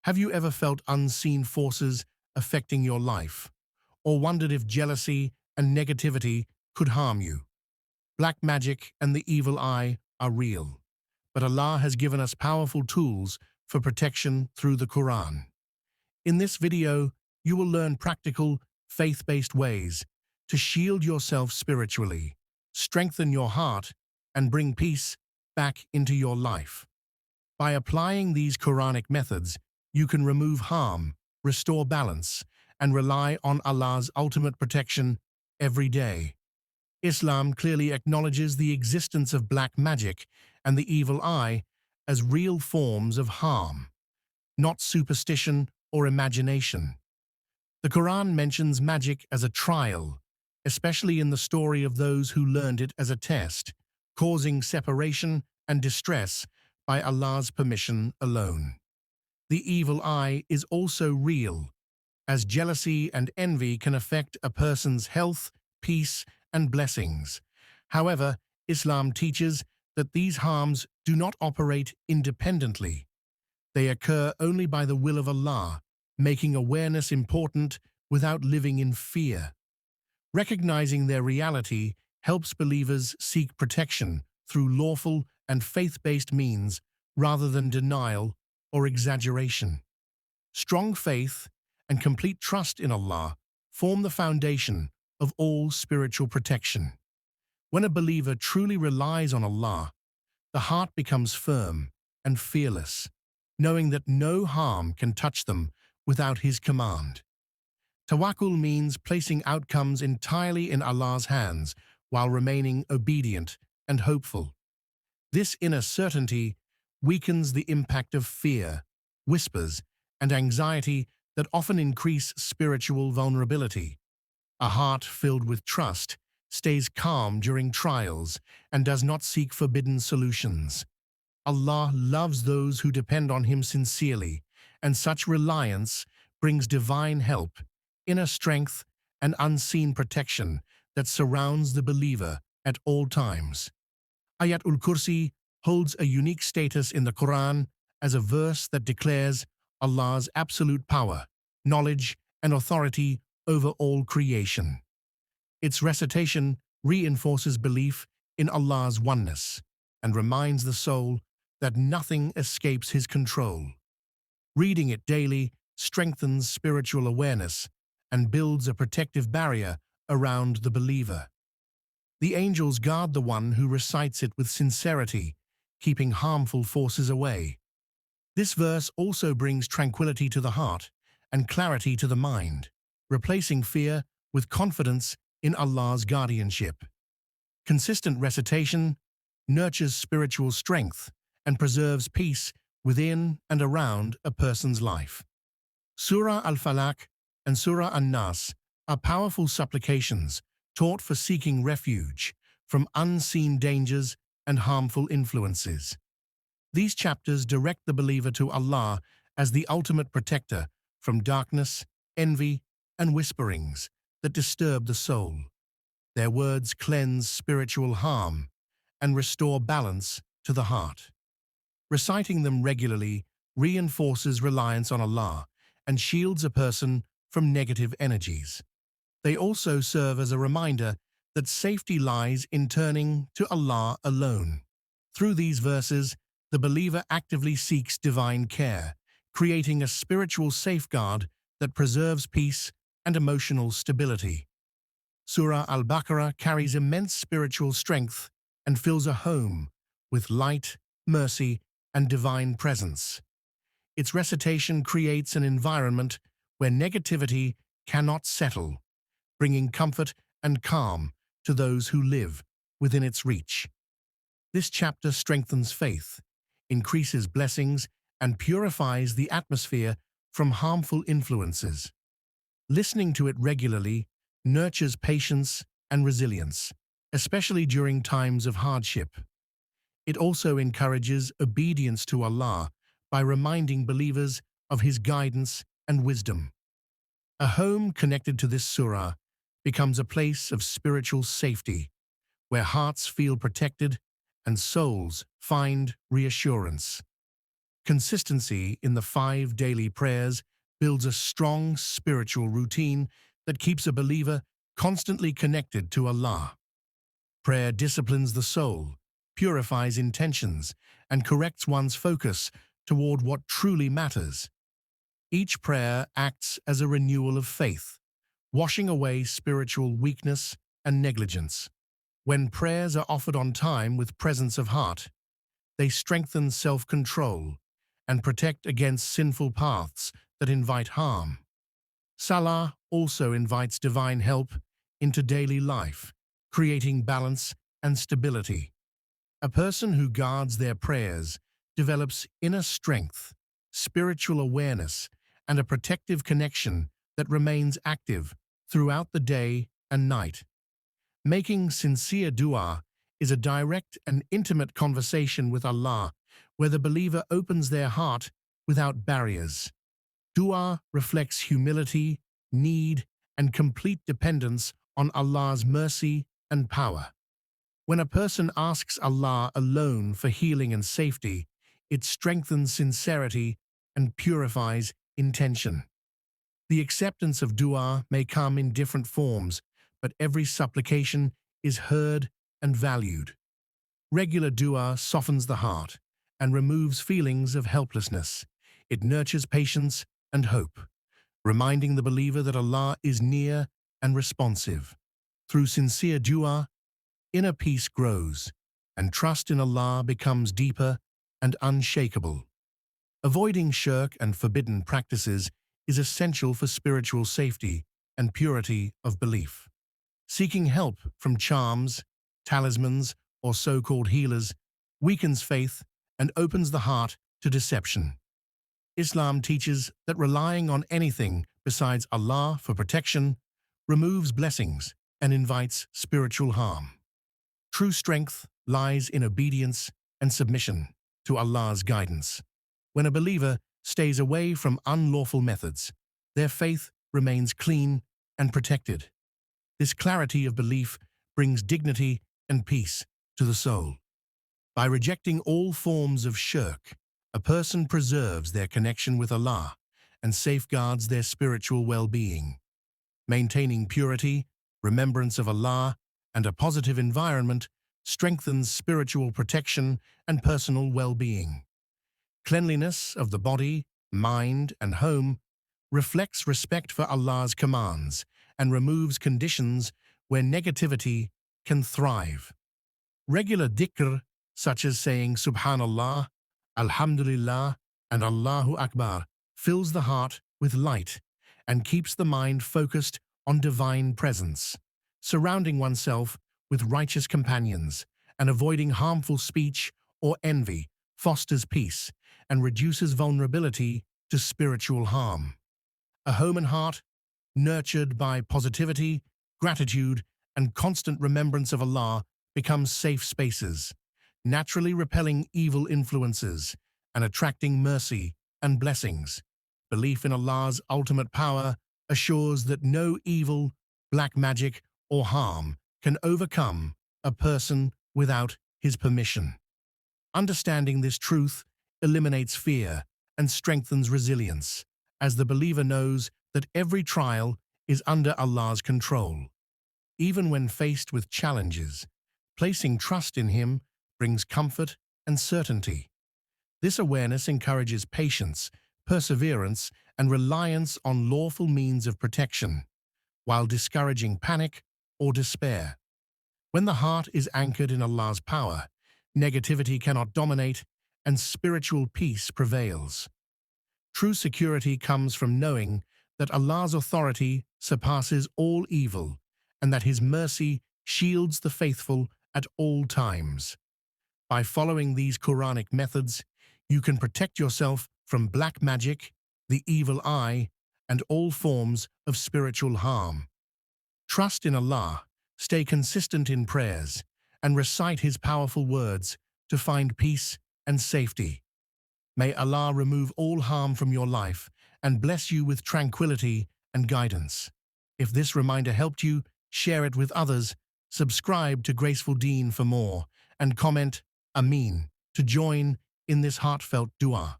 Have you ever felt unseen forces affecting your life, or wondered if jealousy and negativity could harm you? Black magic and the evil eye are real, but Allah has given us powerful tools for protection through the Quran. In this video, you will learn practical, faith-based ways to shield yourself spiritually, strengthen your heart, and bring peace back into your life. By applying these Quranic methods, you can remove harm, restore balance, and rely on Allah's ultimate protection every day. Islam clearly acknowledges the existence of black magic and the evil eye as real forms of harm, not superstition or imagination. The Quran mentions magic as a trial, especially in the story of those who learned it as a test, causing separation and distress by Allah's permission alone. The evil eye is also real, as jealousy and envy can affect a person's health, peace, and blessings. However, Islam teaches that these harms do not operate independently. They occur only by the will of Allah, making awareness important without living in fear. Recognizing their reality helps believers seek protection through lawful and faith-based means rather than denial or exaggeration. Strong faith and complete trust in Allah form the foundation of all spiritual protection. When a believer truly relies on Allah, the heart becomes firm and fearless, knowing that no harm can touch them without His command. Tawakkul means placing outcomes entirely in Allah's hands while remaining obedient and hopeful. This inner certainty weakens the impact of fear, whispers, and anxiety that often increase spiritual vulnerability. A heart filled with trust stays calm during trials and does not seek forbidden solutions. Allah loves those who depend on Him sincerely, and such reliance brings divine help, inner strength, and unseen protection that surrounds the believer at all times. Ayatul Kursi holds a unique status in the Quran as a verse that declares Allah's absolute power, knowledge, and authority over all creation. Its recitation reinforces belief in Allah's oneness and reminds the soul that nothing escapes His control. Reading it daily strengthens spiritual awareness and builds a protective barrier around the believer. The angels guard the one who recites it with sincerity, keeping harmful forces away. This verse also brings tranquility to the heart and clarity to the mind, replacing fear with confidence in Allah's guardianship. Consistent recitation nurtures spiritual strength and preserves peace within and around a person's life. Surah Al-Falaq and Surah An-Nas are powerful supplications taught for seeking refuge from unseen dangers and harmful influences. These chapters direct the believer to Allah as the ultimate protector from darkness, envy, and whisperings that disturb the soul. Their words cleanse spiritual harm and restore balance to the heart. Reciting them regularly reinforces reliance on Allah and shields a person from negative energies. They also serve as a reminder that safety lies in turning to Allah alone. Through these verses, the believer actively seeks divine care, creating a spiritual safeguard that preserves peace and emotional stability. Surah Al-Baqarah carries immense spiritual strength and fills a home with light, mercy, and divine presence. Its recitation creates an environment where negativity cannot settle, bringing comfort and calm to those who live within its reach. This chapter strengthens faith, increases blessings, and purifies the atmosphere from harmful influences. Listening to it regularly nurtures patience and resilience, especially during times of hardship. It also encourages obedience to Allah by reminding believers of His guidance and wisdom. A home connected to this surah becomes a place of spiritual safety, where hearts feel protected and souls find reassurance. Consistency in the 5 daily prayers builds a strong spiritual routine that keeps a believer constantly connected to Allah. Prayer disciplines the soul, purifies intentions, and corrects one's focus toward what truly matters. Each prayer acts as a renewal of faith, washing away spiritual weakness and negligence. When prayers are offered on time with presence of heart, they strengthen self-control and protect against sinful paths that invite harm. Salah also invites divine help into daily life, creating balance and stability. A person who guards their prayers develops inner strength, spiritual awareness, and a protective connection that remains active throughout the day and night. Making sincere dua is a direct and intimate conversation with Allah, where the believer opens their heart without barriers. Dua reflects humility, need, and complete dependence on Allah's mercy and power. When a person asks Allah alone for healing and safety, it strengthens sincerity and purifies intention. The acceptance of dua may come in different forms, but every supplication is heard and valued. Regular dua softens the heart and removes feelings of helplessness. It nurtures patience and hope, reminding the believer that Allah is near and responsive. Through sincere dua, inner peace grows, and trust in Allah becomes deeper and unshakable. Avoiding shirk and forbidden practices is essential for spiritual safety and purity of belief. Seeking help from charms, talismans, or so-called healers weakens faith and opens the heart to deception. Islam teaches that relying on anything besides Allah for protection removes blessings and invites spiritual harm. True strength lies in obedience and submission to Allah's guidance. When a believer stays away from unlawful methods, their faith remains clean and protected. This clarity of belief brings dignity and peace to the soul. By rejecting all forms of shirk, a person preserves their connection with Allah and safeguards their spiritual well-being. Maintaining purity, remembrance of Allah, and a positive environment strengthens spiritual protection and personal well-being. Cleanliness of the body, mind, and home reflects respect for Allah's commands and removes conditions where negativity can thrive. Regular dhikr, such as saying Subhanallah, Alhamdulillah, and Allahu Akbar, fills the heart with light and keeps the mind focused on divine presence. Surrounding oneself with righteous companions and avoiding harmful speech or envy fosters peace and reduces vulnerability to spiritual harm. A home and heart nurtured by positivity, gratitude, and constant remembrance of Allah becomes safe spaces, naturally repelling evil influences and attracting mercy and blessings. Belief in Allah's ultimate power assures that no evil, black magic, or harm can overcome a person without his permission. Understanding this truth eliminates fear and strengthens resilience, as the believer knows that every trial is under Allah's control. Even when faced with challenges, placing trust in Him brings comfort and certainty. This awareness encourages patience, perseverance, and reliance on lawful means of protection, while discouraging panic or despair. When the heart is anchored in Allah's power, negativity cannot dominate and spiritual peace prevails. True security comes from knowing that Allah's authority surpasses all evil and that His mercy shields the faithful at all times. By following these Quranic methods, you can protect yourself from black magic, the evil eye, and all forms of spiritual harm. Trust in Allah, stay consistent in prayers, and recite His powerful words to find peace and safety. May Allah remove all harm from your life and bless you with tranquility and guidance. If this reminder helped you, share it with others, subscribe to Graceful Deen for more, and comment Ameen to join in this heartfelt dua.